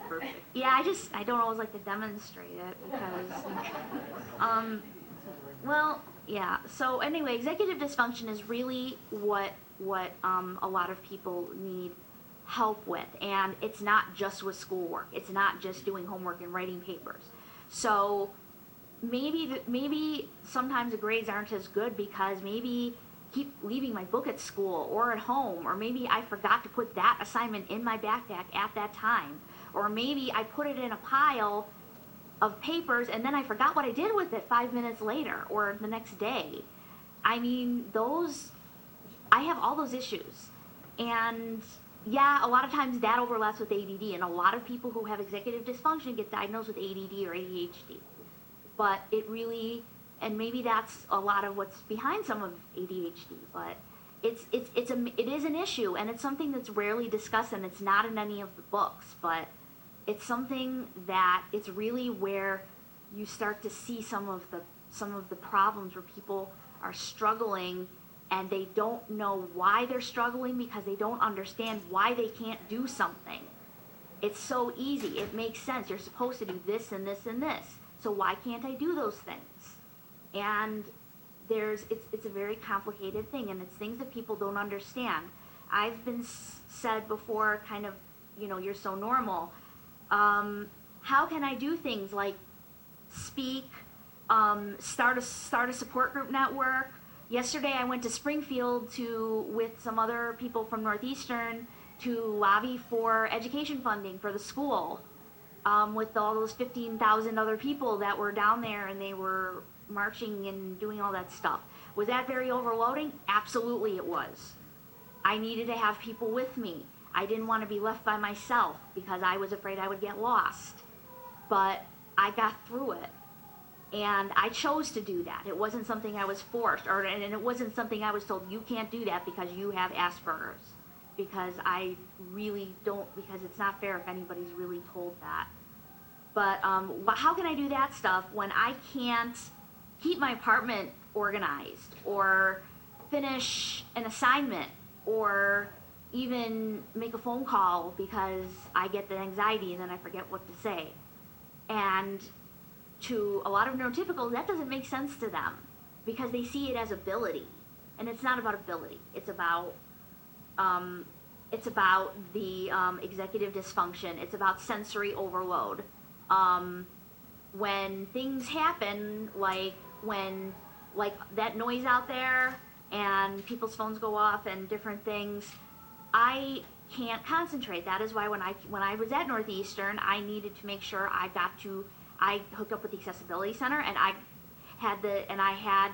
Perfect. Yeah, I don't always like to demonstrate it because, well, yeah. So anyway, executive dysfunction is really what a lot of people need help with, and it's not just with schoolwork. It's not just doing homework and writing papers. So maybe sometimes the grades aren't as good because maybe keep leaving my book at school or at home, or maybe I forgot to put that assignment in my backpack at that time, or maybe I put it in a pile of papers and then I forgot what I did with it 5 minutes later or the next day. I mean, I have all those issues. And yeah, a lot of times that overlaps with ADD, and a lot of people who have executive dysfunction get diagnosed with ADD or ADHD. But it really, and maybe that's a lot of what's behind some of ADHD, but it is an issue, and it's something that's rarely discussed, and it's not in any of the books, but it's something that it's really where you start to see some of the problems where people are struggling and they don't know why they're struggling because they don't understand why they can't do something. It's so easy. It makes sense. You're supposed to do this and this and this. So why can't I do those things? And it's a very complicated thing, and it's things that people don't understand. I've been said before, kind of, you're so normal. How can I do things like speak, start a support group network? Yesterday I went to Springfield with some other people from Northeastern to lobby for education funding for the school, with all those 15,000 other people that were down there, and they were marching and doing all that stuff. Was that very overloading? Absolutely it was. I needed to have people with me. I didn't want to be left by myself because I was afraid I would get lost. But I got through it. And I chose to do that. It wasn't something I was forced, and it wasn't something I was told, you can't do that because you have Asperger's. Because I really don't, because it's not fair if anybody's really told that. But how can I do that stuff when I can't keep my apartment organized, or finish an assignment, or even make a phone call because I get the anxiety and then I forget what to say? And to a lot of neurotypicals, that doesn't make sense to them because they see it as ability. And it's not about ability. It's about the executive dysfunction. It's about sensory overload. When things happen, like that noise out there and people's phones go off and different things, I can't concentrate. That is why when I was at Northeastern, I needed to make sure I hooked up with the Accessibility Center, and I had